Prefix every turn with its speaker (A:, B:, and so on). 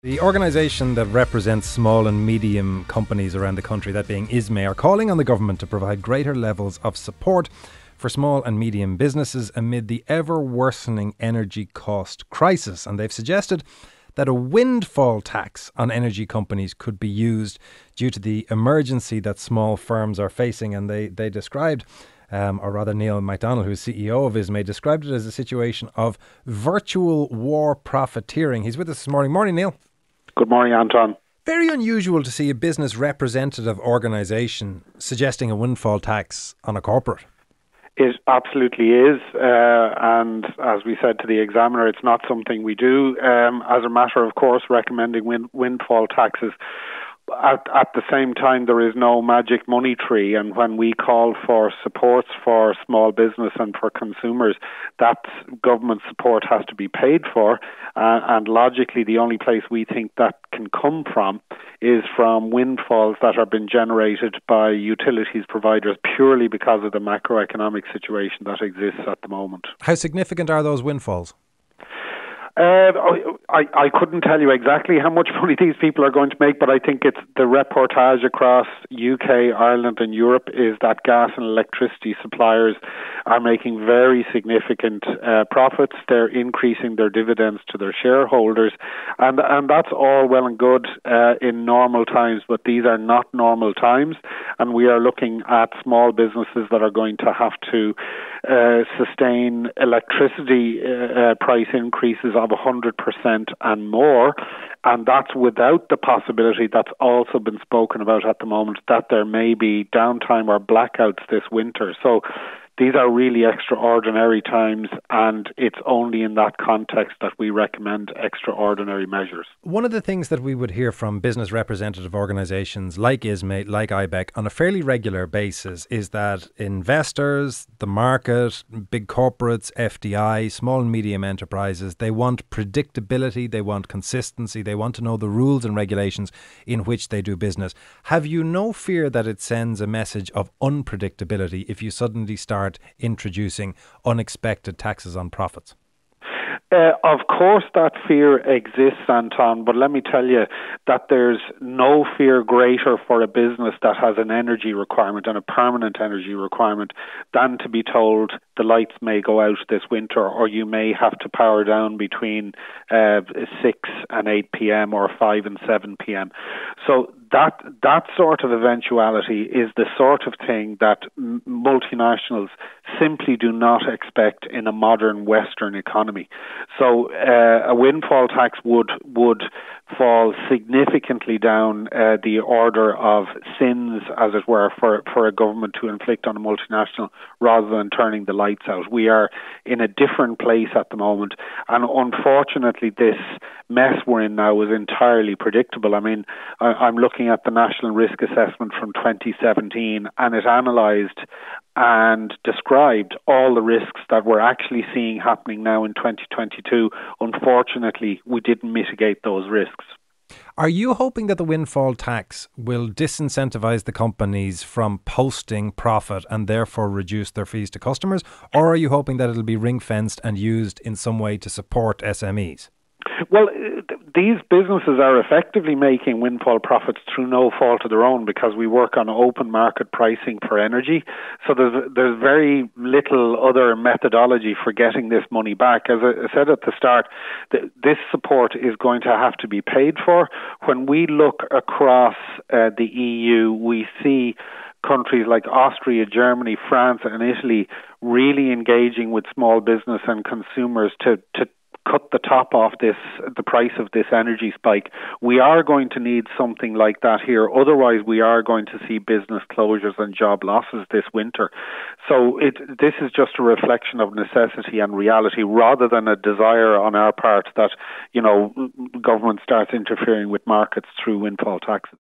A: The organisation that represents small and medium companies around the country, that being ISME, are calling on the government to provide greater levels of support for small and medium businesses amid the ever-worsening energy cost crisis. And they've suggested that a windfall tax on energy companies could be used due to the emergency that small firms are facing. And they described, or rather Neil McDonnell, who's CEO of ISME, described it as a situation of virtual war profiteering. He's with us this morning. Morning, Neil.
B: Good morning, Anton.
A: Very unusual to see a business representative organisation suggesting a windfall tax on a corporate.
B: It absolutely is, and as we said to the Examiner, it's not something we do. As a matter of course, recommending windfall taxes. At the same time, there is no magic money tree, and when we call for supports for small business and for consumers, that government support has to be paid for, and logically the only place we think that can come from is from windfalls that have been generated by utilities providers purely because of the macroeconomic situation that exists at the moment.
A: How significant are those windfalls?
B: I couldn't tell you exactly how much money these people are going to make, but I think it's the reportage across UK, Ireland and Europe is that gas and electricity suppliers are making very significant profits. They're increasing their dividends to their shareholders, and that's all well and good in normal times, but these are not normal times, and we are looking at small businesses that are going to have to sustain electricity price increases of 100% and more, and that's without the possibility that's also been spoken about at the moment that there may be downtime or blackouts this winter. So these are really extraordinary times, and it's only in that context that we recommend extraordinary measures.
A: One of the things that we would hear from business representative organisations like ISME, like IBEC, on a fairly regular basis is that investors, the market, big corporates, FDI, small and medium enterprises, they want predictability, they want consistency, they want to know the rules and regulations in which they do business. Have you no fear that it sends a message of unpredictability if you suddenly start introducing unexpected taxes on profits?
B: Of course that fear exists, Anton, but let me tell you that there's no fear greater for a business that has an energy requirement and a permanent energy requirement than to be told the lights may go out this winter, or you may have to power down between 6 and 8 p.m. or 5 and 7 p.m. So that sort of eventuality is the sort of thing that multinationals simply do not expect in a modern Western economy. So a windfall tax would fall significantly down the order of sins, as it were, for a government to inflict on a multinational rather than turning the lights out. We are in a different place at the moment, and unfortunately this mess we're in now is entirely predictable. I mean, I'm looking at the National Risk Assessment from 2017, and it analysed and described all the risks that we're actually seeing happening now in 2022. Unfortunately, we didn't mitigate those risks.
A: Are you hoping that the windfall tax will disincentivise the companies from posting profit and therefore reduce their fees to customers? Or are you hoping that it'll be ring-fenced and used in some way to support SMEs?
B: Well, these businesses are effectively making windfall profits through no fault of their own because we work on open market pricing for energy. So there's very little other methodology for getting this money back. As I said at the start, this support is going to have to be paid for. When we look across the EU, we see countries like Austria, Germany, France and Italy really engaging with small business and consumers to cut the top off the price of this energy spike. We are going to need something like that here. Otherwise, we are going to see business closures and job losses this winter. So this is just a reflection of necessity and reality rather than a desire on our part that, government starts interfering with markets through windfall taxes.